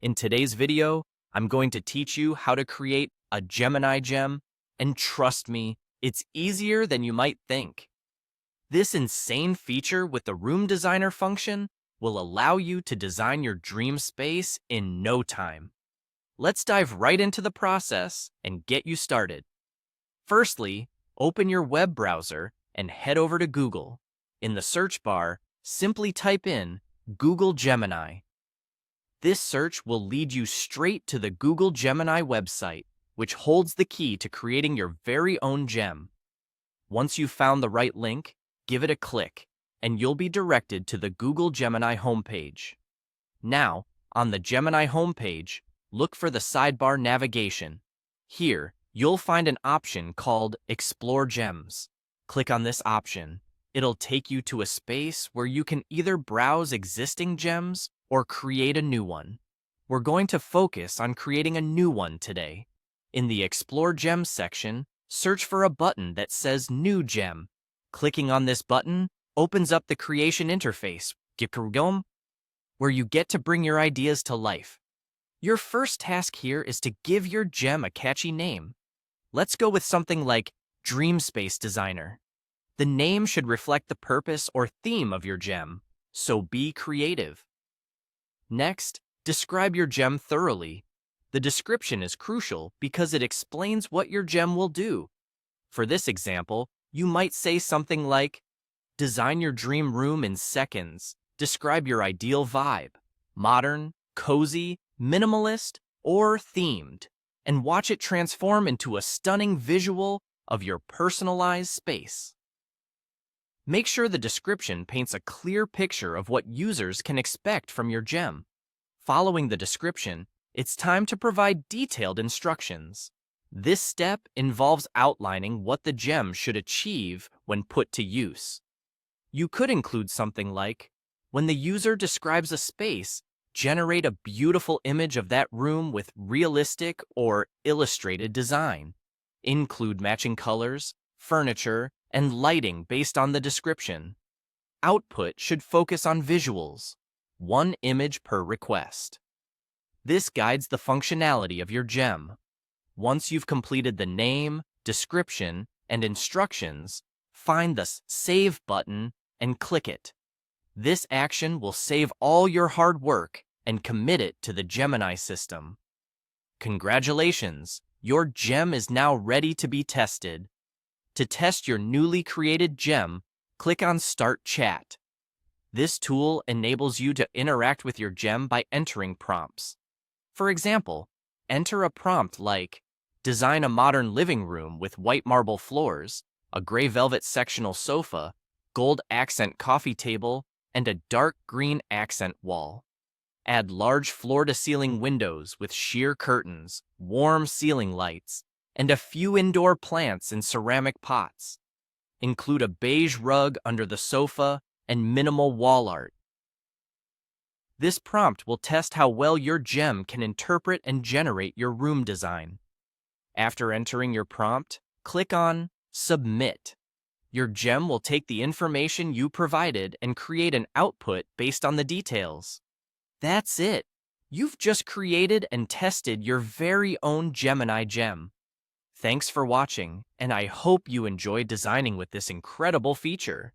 In today's video, I'm going to teach you how to create a Gemini gem, and trust me, it's easier than you might think. This insane feature with the Room Designer function will allow you to design your dream space in no time. Let's dive right into the process and get you started. Firstly, open your web browser and head over to Google. In the search bar, simply type in Google Gemini. This search will lead you straight to the Google Gemini website, which holds the key to creating your very own gem. Once you've found the right link, give it a click, and you'll be directed to the Google Gemini homepage. Now, on the Gemini homepage, look for the sidebar navigation. Here, you'll find an option called Explore Gems. Click on this option. It'll take you to a space where you can either browse existing gems or create a new one. We're going to focus on creating a new one today. In the Explore Gems section, search for a button that says New Gem. Clicking on this button opens up the creation interface, where you get to bring your ideas to life. Your first task here is to give your gem a catchy name. Let's go with something like Dream Space Designer. The name should reflect the purpose or theme of your gem, so be creative. Next, describe your gem thoroughly. The description is crucial because it explains what your gem will do. For this example, you might say something like, design your dream room in seconds. Describe your ideal vibe, modern, cozy, minimalist, or themed, and watch it transform into a stunning visual of your personalized space. Make sure the description paints a clear picture of what users can expect from your gem. Following the description, it's time to provide detailed instructions. This step involves outlining what the gem should achieve when put to use. You could include something like, when the user describes a space, generate a beautiful image of that room with realistic or illustrated design. Include matching colors, furniture, and lighting based on the description. Output should focus on visuals, one image per request. This guides the functionality of your gem. Once you've completed the name, description, and instructions, find the Save button and click it. This action will save all your hard work and commit it to the Gemini system. Congratulations, your gem is now ready to be tested. To test your newly created gem, click on Start Chat. This tool enables you to interact with your gem by entering prompts. For example, enter a prompt like, design a modern living room with white marble floors, a gray velvet sectional sofa, gold accent coffee table, and a dark green accent wall. Add large floor-to-ceiling windows with sheer curtains, warm ceiling lights, and a few indoor plants in ceramic pots. Include a beige rug under the sofa and minimal wall art. This prompt will test how well your gem can interpret and generate your room design. After entering your prompt, click on Submit. Your gem will take the information you provided and create an output based on the details. That's it. You've just created and tested your very own Gemini gem. Thanks for watching, and I hope you enjoyed designing with this incredible feature.